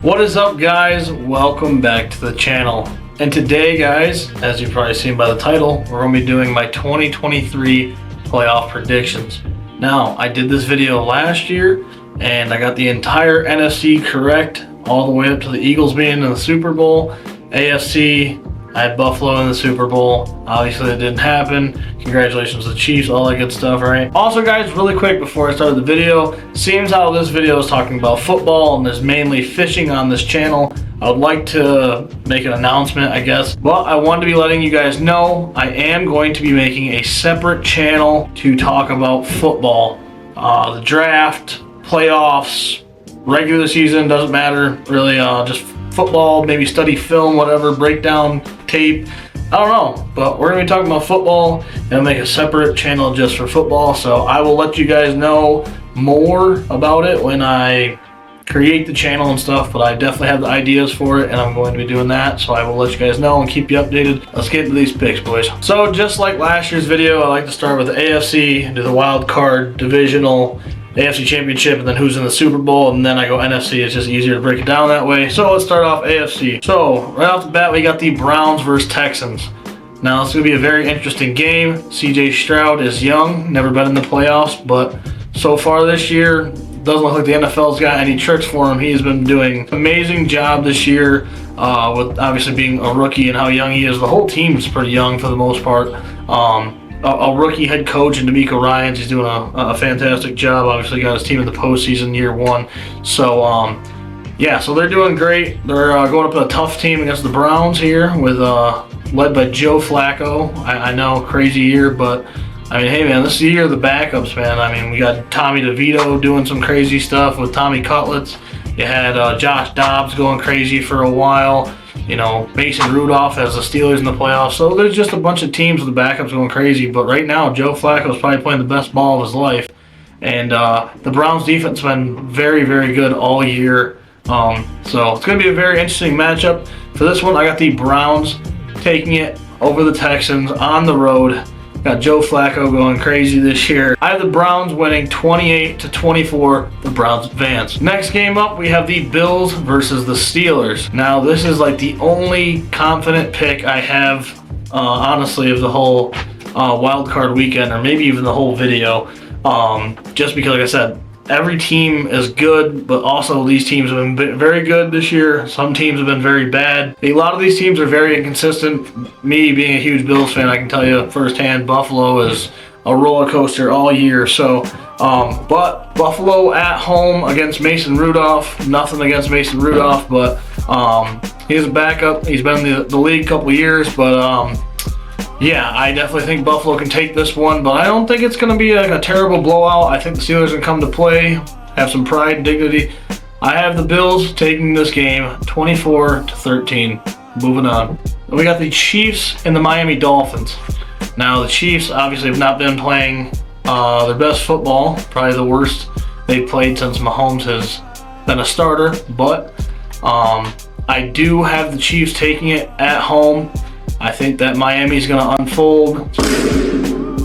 What is up, guys? Welcome back to the channel. And today, guys, as you've probably seen by the title, we're going to be doing my 2023 playoff predictions. Now, I did this video last year and I got the entire NFC correct, all the way up to the Eagles being in the Super Bowl. AFC, I had Buffalo in the Super Bowl. Obviously that didn't happen. Congratulations to the Chiefs, all that good stuff, right? Also, guys, really quick before I start the video, seems how this video is talking about football and there's mainly fishing on this channel, I would like to make an announcement, I guess. But I wanted to be letting you guys know I am going to be making a separate channel to talk about football. The draft, playoffs, regular season, doesn't matter really, just football, maybe study film, whatever, breakdown tape, I don't know, but we're gonna be talking about football and I'll make a separate channel just for football. So I will let you guys know more about it when I create the channel and stuff, but I definitely have the ideas for it and I'm going to be doing that, so I will let you guys know and keep you updated. Let's get into these picks, boys. So just like last year's video, I like to start with the AFC, do the wild card, divisional, AFC Championship, and then who's in the Super Bowl, and then I go NFC. It's just easier to break it down that way. So let's start off AFC. So right off the bat, we got the Browns versus Texans. Now it's going to be a very interesting game. CJ Stroud is young, never been in the playoffs, but so far this year, doesn't look like the NFL's got any tricks for him. He's been doing an amazing job this year, with obviously being a rookie and how young he is. The whole team's pretty young for the most part. A rookie head coach in D'Amico Ryans. He's doing a fantastic job. Obviously got his team in the postseason year one. So yeah, so they're doing great. They're going up to a tough team against the Browns here with led by Joe Flacco. I know, crazy year, but I mean, hey man, this is the year of the backups, man. I mean, we got Tommy DeVito doing some crazy stuff with Tommy Cutlets. You had Josh Dobbs going crazy for a while. You know, Mason Rudolph has the Steelers in the playoffs. So there's just a bunch of teams with the backups going crazy. But right now, Joe Flacco is probably playing the best ball of his life. And the Browns defense has been very, very good all year. So it's going to be a very interesting matchup. For this one, I got the Browns taking it over the Texans on the road. Got Joe Flacco going crazy this year. I have the Browns winning 28-24. The Browns advance. Next game up, we have the Bills versus the Steelers. Now, this is like the only confident pick I have, honestly, of the whole wild card weekend, or maybe even the whole video. Just because, like I said, every team is good, but also these teams have been very good this year. Some teams have been very bad. A lot of these teams are very inconsistent. Me being a huge Bills fan, I can tell you firsthand, Buffalo is a roller coaster all year. So, but Buffalo at home against Mason Rudolph. Nothing against Mason Rudolph, but he's a backup. He's been in the league a couple years, but yeah, I definitely think Buffalo can take this one, but I don't think it's going to be like a terrible blowout. I think the Steelers are going to come to play, have some pride and dignity. I have the Bills taking this game 24-13. Moving on. We got the Chiefs and the Miami Dolphins. Now, the Chiefs obviously have not been playing their best football, probably the worst they've played since Mahomes has been a starter, but I do have the Chiefs taking it at home. I think that Miami's going to unfold. It's going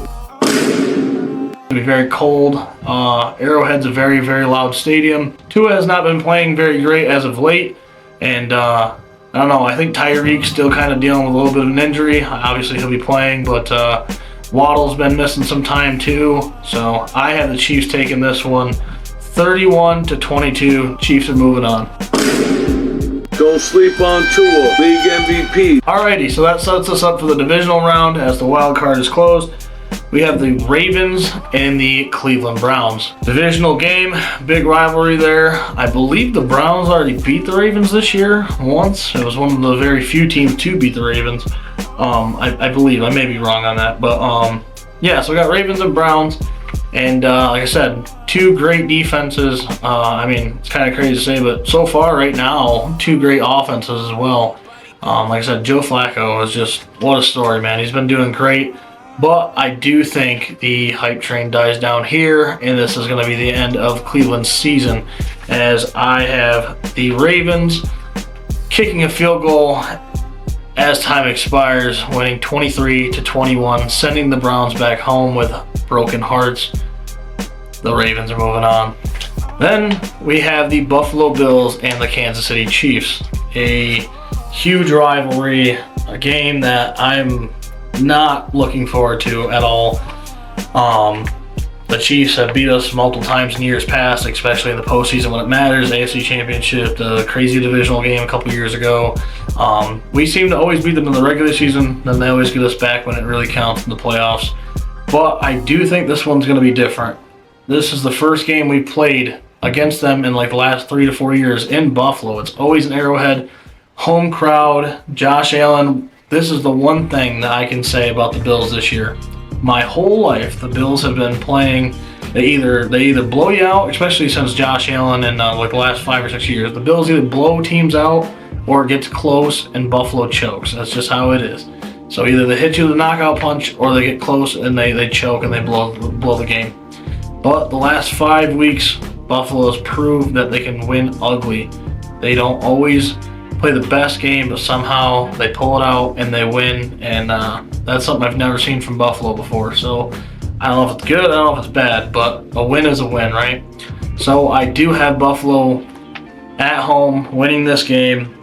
to be very cold. Arrowhead's a very, very loud stadium. Tua has not been playing very great as of late. And I don't know, I think Tyreek's still kind of dealing with a little bit of an injury. Obviously he'll be playing, but Waddle's been missing some time too. So I have the Chiefs taking this one 31-22. Chiefs are moving on. Don't sleep on Tua, league MVP. Alrighty, so that sets us up for the divisional round as the wild card is closed. We have the Ravens and the Cleveland Browns. Divisional game, big rivalry there. I believe the Browns already beat the Ravens this year once. It was one of the very few teams to beat the Ravens. I believe, I may be wrong on that, but yeah, so we got Ravens and Browns. And like I said, two great defenses. I mean, it's kind of crazy to say, but so far right now, two great offenses as well. Like I said, Joe Flacco is just, what a story, man. He's been doing great. But I do think the hype train dies down here, and this is going to be the end of Cleveland's season, as I have the Ravens kicking a field goal as time expires, winning 23-21, sending the Browns back home with broken hearts. The Ravens are moving on. Then we have the Buffalo Bills and the Kansas City Chiefs. A huge rivalry, a game that I'm not looking forward to at all. The Chiefs have beat us multiple times in years past, especially in the postseason when it matters. AFC Championship, the crazy divisional game a couple years ago. We seem to always beat them in the regular season, then they always get us back when it really counts in the playoffs. But I do think this one's going to be different. This is the first game we played against them in like the last 3 to 4 years in Buffalo. It's always an Arrowhead, home crowd, Josh Allen. This is the one thing that I can say about the Bills this year. My whole life, the Bills have been playing. They either blow you out, especially since Josh Allen in like the last 5 or 6 years. The Bills either blow teams out or it gets close and Buffalo chokes. That's just how it is. So either they hit you with a knockout punch or they get close and they choke and they blow the game. But the last 5 weeks, Buffalo has proved that they can win ugly. They don't always play the best game, but somehow they pull it out and they win, and that's something I've never seen from Buffalo before. So I don't know if it's good, I don't know if it's bad, but a win is a win, right? So I do have Buffalo at home winning this game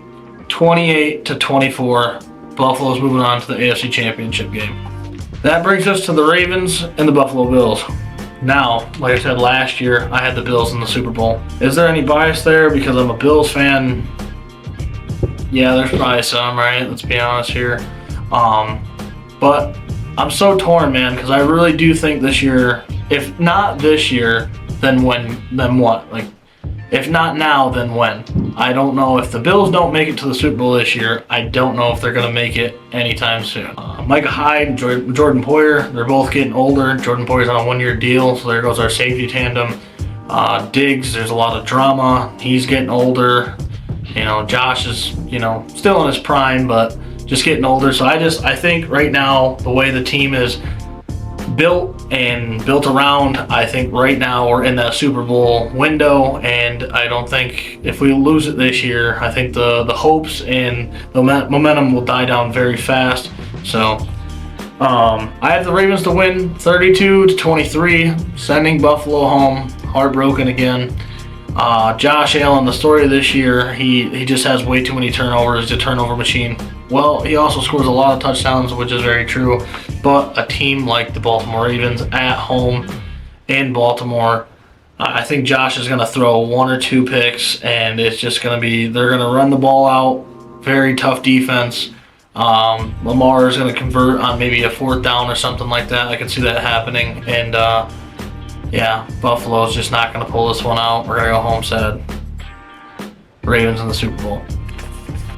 28-24. Buffalo's moving on to the AFC Championship game. That brings us to the Ravens and the Buffalo Bills. Now, like I said last year, I had the Bills in the Super Bowl. Is there any bias there because I'm a Bills fan? Yeah, there's probably some, right? Let's be honest here. But I'm so torn, man, because I really do think this year, if not this year, then when? Then what? Like, if not now, then when? I don't know. If the Bills don't make it to the Super Bowl this year, I don't know if they're going to make it anytime soon. Micah Hyde and Jordan Poyer, they're both getting older. Jordan Poyer's on a 1-year deal, so there goes our safety tandem. Diggs, there's a lot of drama. He's getting older. You know, Josh is, still in his prime, but just getting older. So I think right now, the way the team is built around, I think right now we're in that Super Bowl window, and I don't think if we lose it this year, I think the hopes and the momentum will die down very fast. So I have the Ravens to win 32-23, sending Buffalo home, heartbroken again. Josh Allen, the story of this year, he just has way too many turnovers. He's a turnover machine. Well, he also scores a lot of touchdowns, which is very true. But a team like the Baltimore Ravens at home in Baltimore, I think Josh is going to throw 1 or 2 picks, and it's just going to be, they're going to run the ball out. Very tough defense. Lamar is going to convert on maybe a 4th down or something like that. I can see that happening. And, yeah, Buffalo's just not going to pull this one out. We're going to go home sad. Ravens in the Super Bowl.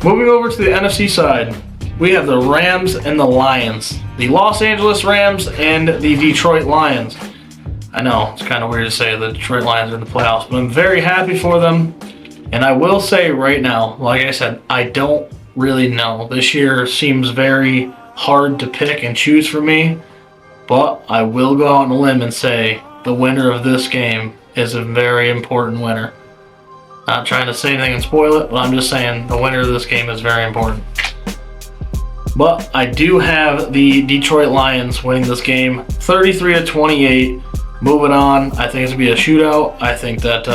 Moving over to the NFC side, we have the Rams and the Lions. The Los Angeles Rams and the Detroit Lions. I know, it's kind of weird to say the Detroit Lions are in the playoffs, but I'm very happy for them. And I will say right now, like I said, I don't really know. This year seems very hard to pick and choose for me, but I will go out on a limb and say the winner of this game is a very important winner. Not trying to say anything and spoil it, but I'm just saying the winner of this game is very important. But I do have the Detroit Lions winning this game 33-28. Moving on, I think it's going to be a shootout. I think that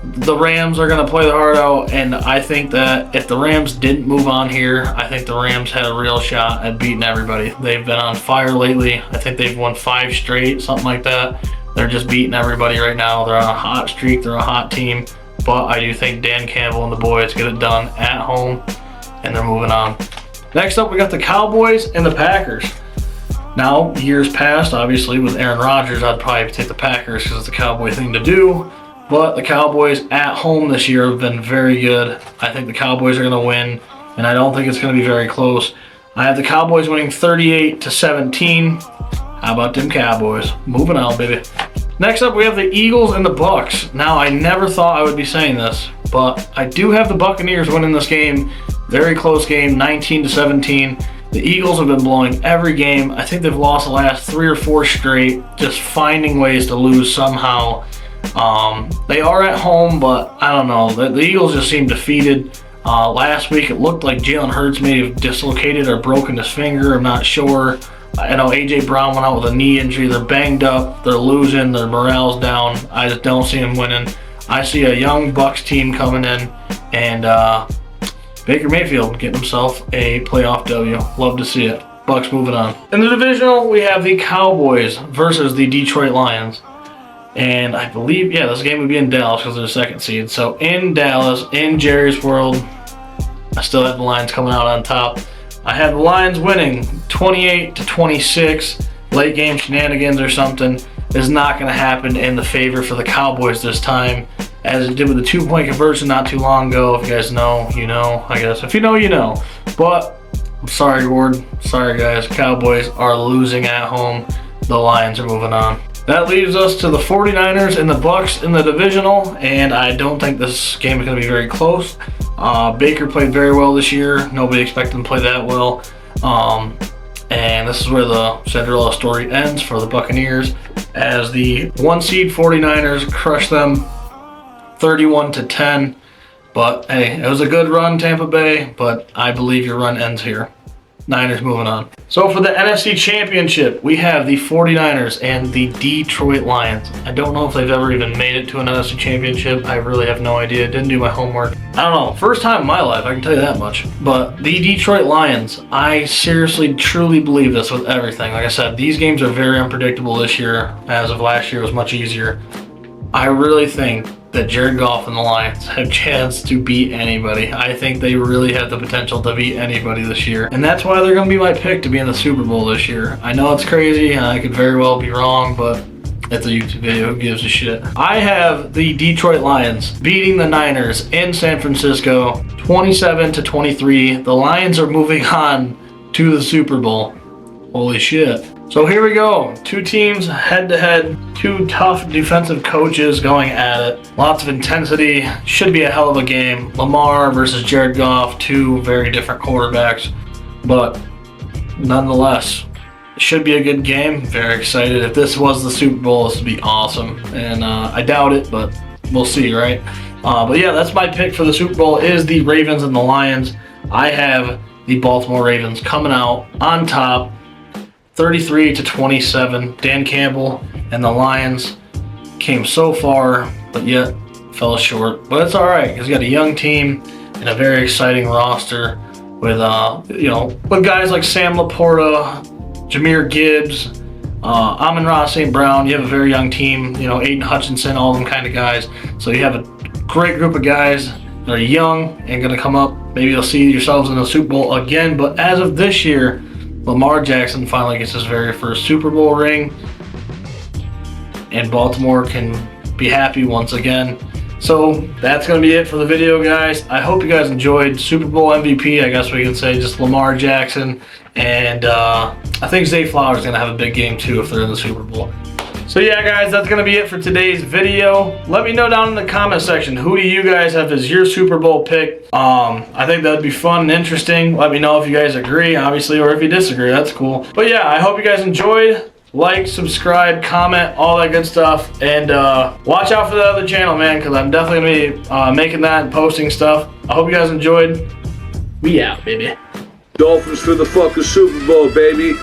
the Rams are going to play the heart out, and I think that if the Rams didn't move on here, I think the Rams had a real shot at beating everybody. They've been on fire lately. I think they've won 5 straight, something like that. They're just beating everybody right now. They're on a hot streak. They're a hot team. But I do think Dan Campbell and the boys get it done at home, and they're moving on. Next up, we got the Cowboys and the Packers. Now, years past, obviously, with Aaron Rodgers, I'd probably take the Packers because it's the Cowboy thing to do. But the Cowboys at home this year have been very good. I think the Cowboys are going to win, and I don't think it's going to be very close. I have the Cowboys winning 38-17. How about them Cowboys? Moving on, baby. Next up, we have the Eagles and the Bucs. Now, I never thought I would be saying this, but I do have the Buccaneers winning this game. Very close game, 19-17. The Eagles have been blowing every game. I think they've lost the last 3 or 4 straight, just finding ways to lose somehow. They are at home, but I don't know. The Eagles just seem defeated. Last week, it looked like Jalen Hurts may have dislocated or broken his finger. I'm not sure. I know A.J. Brown went out with a knee injury. They're banged up. They're losing. Their morale's down. I just don't see them winning. I see a young Bucs team coming in, and Baker Mayfield getting himself a playoff W. Love to see it. Bucs moving on. In the divisional, we have the Cowboys versus the Detroit Lions. And I believe, yeah, this game would be in Dallas because they're the second seed. So in Dallas, in Jerry's world, I still have the Lions coming out on top. I have the Lions winning 28-26. Late game shenanigans or something is not going to happen in the favor for the Cowboys this time, as it did with the 2-point conversion not too long ago. If you guys know, you know, I guess. If you know, you know. But I'm sorry, Ward. Sorry, guys. Cowboys are losing at home. The Lions are moving on. That leaves us to the 49ers and the Bucs in the divisional, and I don't think this game is going to be very close. Baker played very well this year. Nobody expected him to play that well. And this is where the Cinderella story ends for the Buccaneers, as the 1 seed 49ers crushed them 31-10. But hey, it was a good run, Tampa Bay, but I believe your run ends here. Niners moving on. So for the NFC Championship, we have the 49ers and the Detroit Lions. I don't know if they've ever even made it to an NFC Championship. I really have no idea. Didn't do my homework. I don't know. First time in my life, I can tell you that much. But the Detroit Lions, I seriously, truly believe this with everything. Like I said, these games are very unpredictable this year. As of last year, it was much easier. I really think that Jared Goff and the Lions have a chance to beat anybody. I think they really have the potential to beat anybody this year. And that's why they're going to be my pick to be in the Super Bowl this year. I know it's crazy, and I could very well be wrong, but it's a YouTube video. Who gives a shit? I have the Detroit Lions beating the Niners in San Francisco 27-23. The Lions are moving on to the Super Bowl. Holy shit. So here we go. Two teams head to head. Two tough defensive coaches going at it. Lots of intensity. Should be a hell of a game. Lamar versus Jared Goff. Two very different quarterbacks. But nonetheless, it should be a good game. Very excited. If this was the Super Bowl, this would be awesome. And I doubt it, but we'll see, right? But yeah, that's my pick for the Super Bowl is the Ravens and the Lions. I have the Baltimore Ravens coming out on top. 33-27. Dan Campbell and the Lions came so far, but yet fell short. But it's all right because you got a young team and a very exciting roster with with guys like Sam Laporta, Jahmyr Gibbs, Amon-Ra St. Brown. You have a very young team. You know, Aiden Hutchinson, all them kind of guys. So you have a great group of guys that are young and going to come up. Maybe you'll see yourselves in the Super Bowl again. But as of this year, Lamar Jackson finally gets his very first Super Bowl ring, and Baltimore can be happy once again. So that's going to be it for the video, guys. I hope you guys enjoyed Super Bowl MVP, I guess we can say, just Lamar Jackson. And I think Zay Flowers is going to have a big game too if they're in the Super Bowl. So yeah, guys, that's going to be it for today's video. Let me know down in the comment section, who do you guys have as your Super Bowl pick? I think that would be fun and interesting. Let me know if you guys agree, obviously, or if you disagree. That's cool. But yeah, I hope you guys enjoyed. Like, subscribe, comment, all that good stuff. And watch out for the other channel, man, because I'm definitely going to be making that and posting stuff. I hope you guys enjoyed. We out, baby. Dolphins for the fucking Super Bowl, baby.